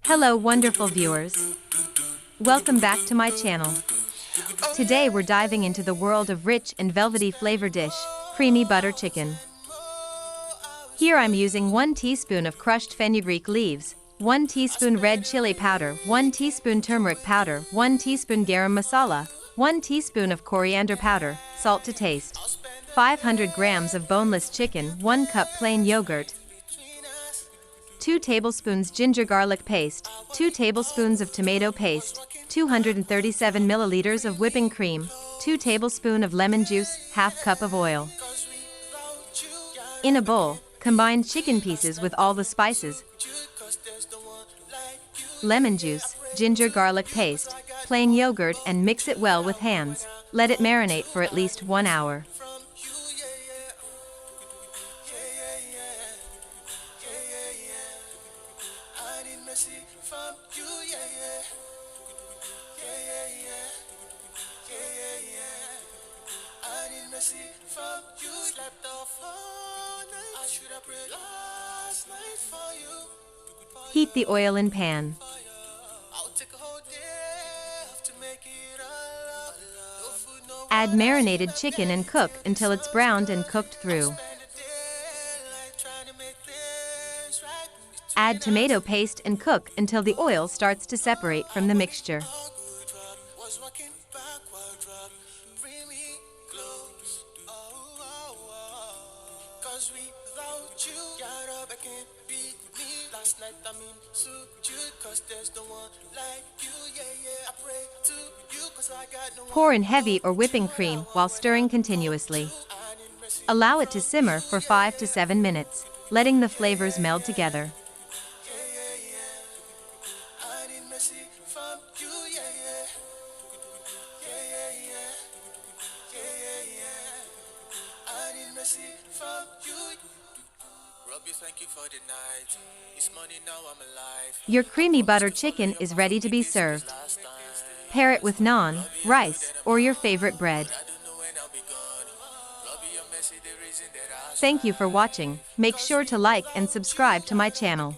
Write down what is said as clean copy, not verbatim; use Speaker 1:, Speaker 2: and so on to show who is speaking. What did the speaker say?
Speaker 1: Hello wonderful viewers. Welcome back to my channel. Today we're diving into the world of rich and velvety flavor dish, creamy butter chicken. Here I'm using 1 teaspoon of crushed fenugreek leaves, 1 teaspoon red chili powder, 1 teaspoon turmeric powder, 1 teaspoon garam masala, 1 teaspoon of coriander powder, salt to taste, 500 grams of boneless chicken, 1 cup plain yogurt, 2 tablespoons ginger garlic paste, 2 tablespoons of tomato paste, 237 milliliters of whipping cream, 2 tablespoons of lemon juice, half cup of oil. In a bowl, combine chicken pieces with all the spices, lemon juice, ginger garlic paste, plain yogurt and mix it well with hands. Let it marinate for at least 1 hour. Heat the oil in pan. Add marinated chicken and cook until it's browned and cooked through. Add tomato paste and cook until the oil starts to separate from the mixture. Pour in heavy or whipping cream while stirring continuously. Allow it to simmer for 5 to 7 minutes, letting the flavors meld together. Your creamy butter chicken is ready to be served. Pair it with naan, rice, or your favorite bread. Thank you for watching. Make sure to like and subscribe to my channel.